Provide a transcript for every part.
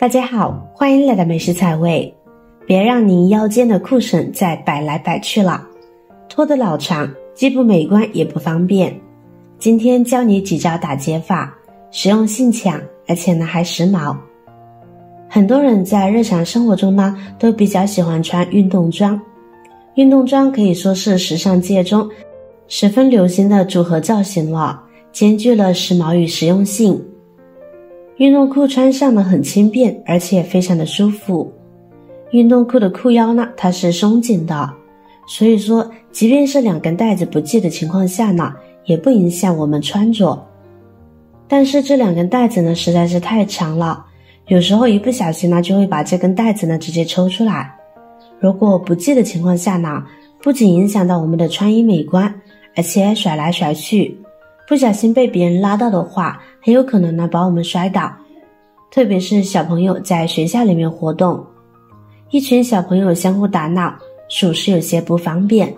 大家好，欢迎来到美食彩味。别让您腰间的裤绳再摆来摆去了，拖得老长，既不美观也不方便。今天教你几招打结法，实用性强，而且呢还时髦。很多人在日常生活中呢都比较喜欢穿运动装，运动装可以说是时尚界中十分流行的组合造型了，兼具了时髦与实用性。运动裤穿上呢很轻便，而且非常的舒服。运动裤的裤腰呢它是松紧的，所以说即便是两根带子不系的情况下呢，也不影响我们穿着。但是这两根带子呢实在是太长了，有时候一不小心呢就会把这根带子呢直接抽出来。如果不系的情况下呢，不仅影响到我们的穿衣美观，而且甩来甩去，不小心被别人拉到的话，很有可能呢把我们摔倒。特别是小朋友在学校里面活动，一群小朋友相互打闹，属实有些不方便。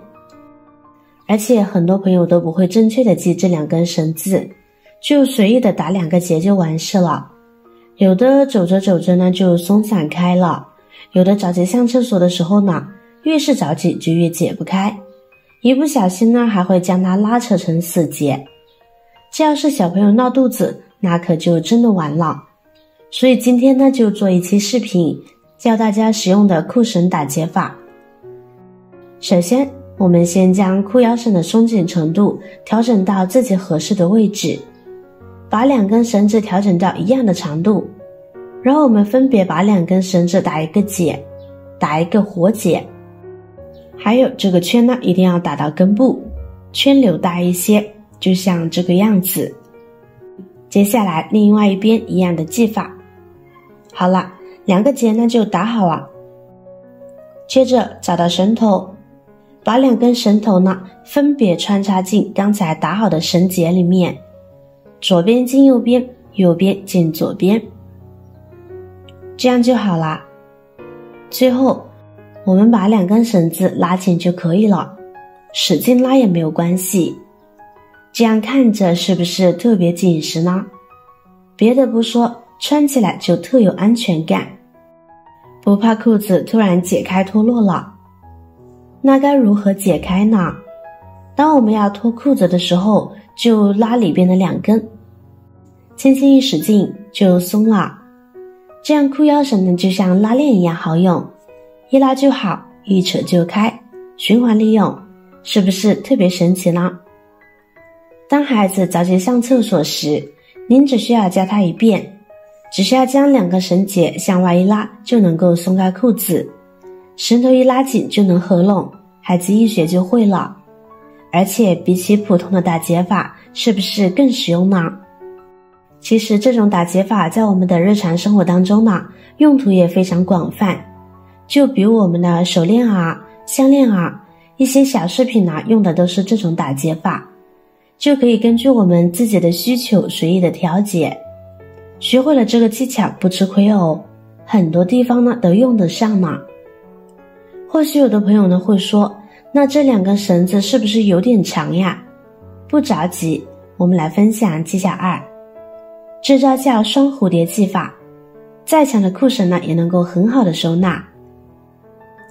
而且很多朋友都不会正确的系这两根绳子，就随意的打两个结就完事了。有的走着走着呢就松散开了，有的着急上厕所的时候呢，越是着急就越解不开，一不小心呢还会将它拉扯成死结。这要是小朋友闹肚子，那可就真的完了。所以今天呢就做一期视频，教大家使用的裤绳打结法。首先我们先将裤腰绳的松紧程度调整到自己合适的位置，把两根绳子调整到一样的长度，然后我们分别把两根绳子打一个结，打一个活结。还有这个圈呢一定要打到根部，圈留大一些，就像这个样子。接下来另外一边一样的系法。好了，两个结呢就打好了。接着找到绳头，把两根绳头呢分别穿插进刚才打好的绳结里面，左边进右边，右边进左边，这样就好了。最后我们把两根绳子拉紧就可以了，使劲拉也没有关系。这样看着是不是特别紧实呢？别的不说，穿起来就特有安全感，不怕裤子突然解开脱落了。那该如何解开呢？当我们要脱裤子的时候，就拉里边的两根，轻轻一使劲就松了。这样裤腰绳呢就像拉链一样好用，一拉就好，一扯就开，循环利用，是不是特别神奇呢？当孩子着急上厕所时，您只需要教他一遍，只需要将两个绳结向外一拉，就能够松开裤子，绳头一拉紧就能合拢，孩子一学就会了。而且比起普通的打结法，是不是更实用呢？其实这种打结法在我们的日常生活当中呢，用途也非常广泛。就比如我们的手链啊、项链啊，一些小饰品啊，用的都是这种打结法，就可以根据我们自己的需求随意的调节。学会了这个技巧不吃亏哦，很多地方呢都用得上呢。或许有的朋友呢会说，那这两根绳子是不是有点长呀？不着急，我们来分享技巧2。这招叫双蝴蝶系法，再长的裤绳呢也能够很好的收纳。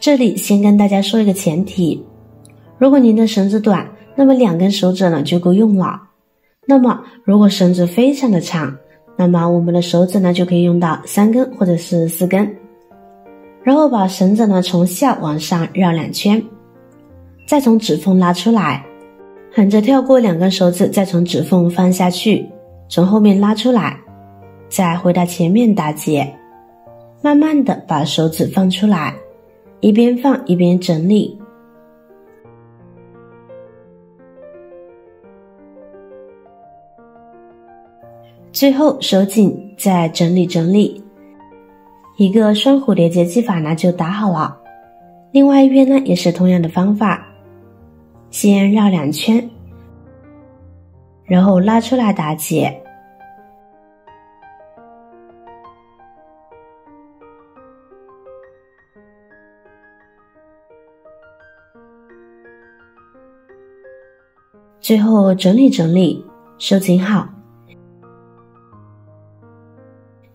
这里先跟大家说一个前提，如果您的绳子短，那么两根手指呢就够用了。那么如果绳子非常的长，那么我们的手指呢就可以用到3根或者是4根。然后把绳子呢从下往上绕2圈，再从指缝拉出来，横着跳过2根手指，再从指缝放下去，从后面拉出来，再回到前面打结，慢慢的把手指放出来，一边放一边整理。最后收紧，再整理整理，一个双蝴蝶结系法呢就打好了。另外一边呢也是同样的方法，先绕2圈，然后拉出来打结，最后整理整理，收紧好。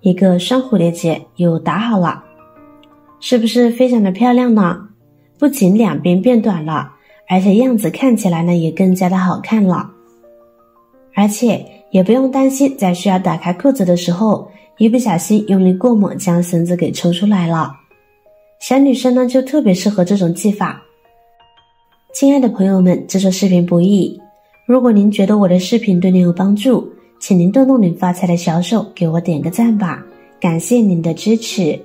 一个双蝴蝶结又打好了，是不是非常的漂亮呢？不仅两边变短了，而且样子看起来呢也更加的好看了。而且也不用担心在需要打开裤子的时候，一不小心用力过猛将绳子给抽出来了。小女生呢就特别适合这种技法。亲爱的朋友们，制作视频不易，如果您觉得我的视频对您有帮助，请您动动您发财的小手给我点个赞吧，感谢您的支持。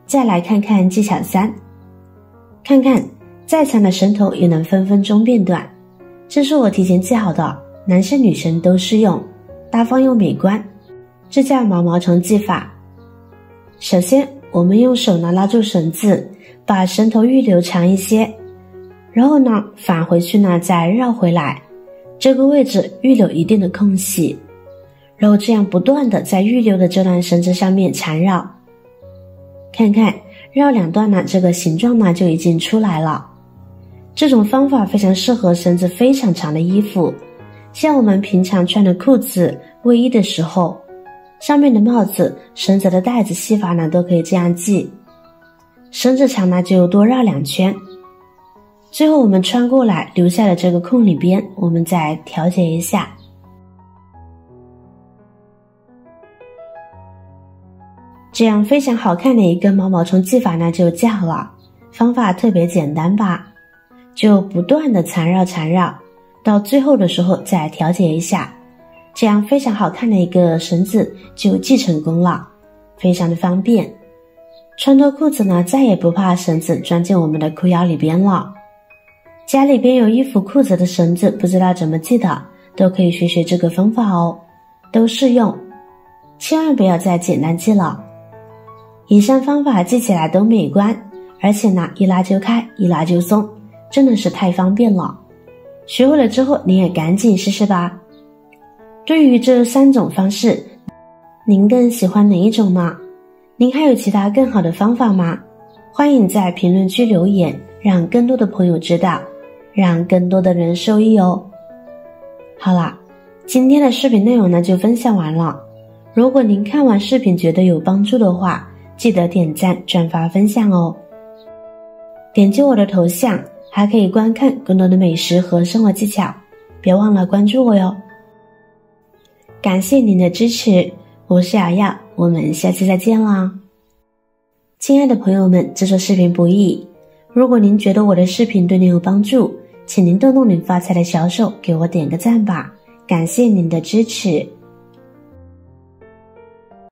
再来看看技巧3，看看再长的绳头也能分分钟变短，这是我提前记好的，男生女生都适用，大方又美观，这叫毛毛虫技法。首先我们用手呢拉住绳子，把绳头预留长一些，然后呢返回去呢再绕回来，这个位置预留一定的空隙，然后这样不断的在预留的这段绳子上面缠绕。看看绕两段呢，这个形状呢就已经出来了。这种方法非常适合绳子非常长的衣服，像我们平常穿的裤子、卫衣的时候，上面的帽子、绳子的带子、系法呢都可以这样系。绳子长呢就多绕2圈，最后我们穿过来留下的这个空里边，我们再调节一下。这样非常好看的一个毛毛虫技法呢就记好了，方法特别简单吧，就不断的缠绕，到最后的时候再调节一下，这样非常好看的一个绳子就系成功了，非常的方便。穿脱裤子呢再也不怕绳子钻进我们的裤腰里边了。家里边有衣服裤子的绳子不知道怎么系的，都可以学学这个方法哦，都适用，千万不要再简单系了。以上方法记起来都美观，而且呢一拉就开，一拉就松，真的是太方便了。学会了之后你也赶紧试试吧。对于这3种方式，您更喜欢哪一种呢？您还有其他更好的方法吗？欢迎在评论区留言，让更多的朋友知道，让更多的人受益哦。好啦，今天的视频内容呢就分享完了。如果您看完视频觉得有帮助的话，记得点赞、转发、分享哦。点击我的头像，还可以观看更多的美食和生活技巧，别忘了关注我哟。感谢您的支持，我是瑶瑶，我们下期再见啦。亲爱的朋友们，制作视频不易，如果您觉得我的视频对您有帮助，请您动动您发财的小手给我点个赞吧，感谢您的支持。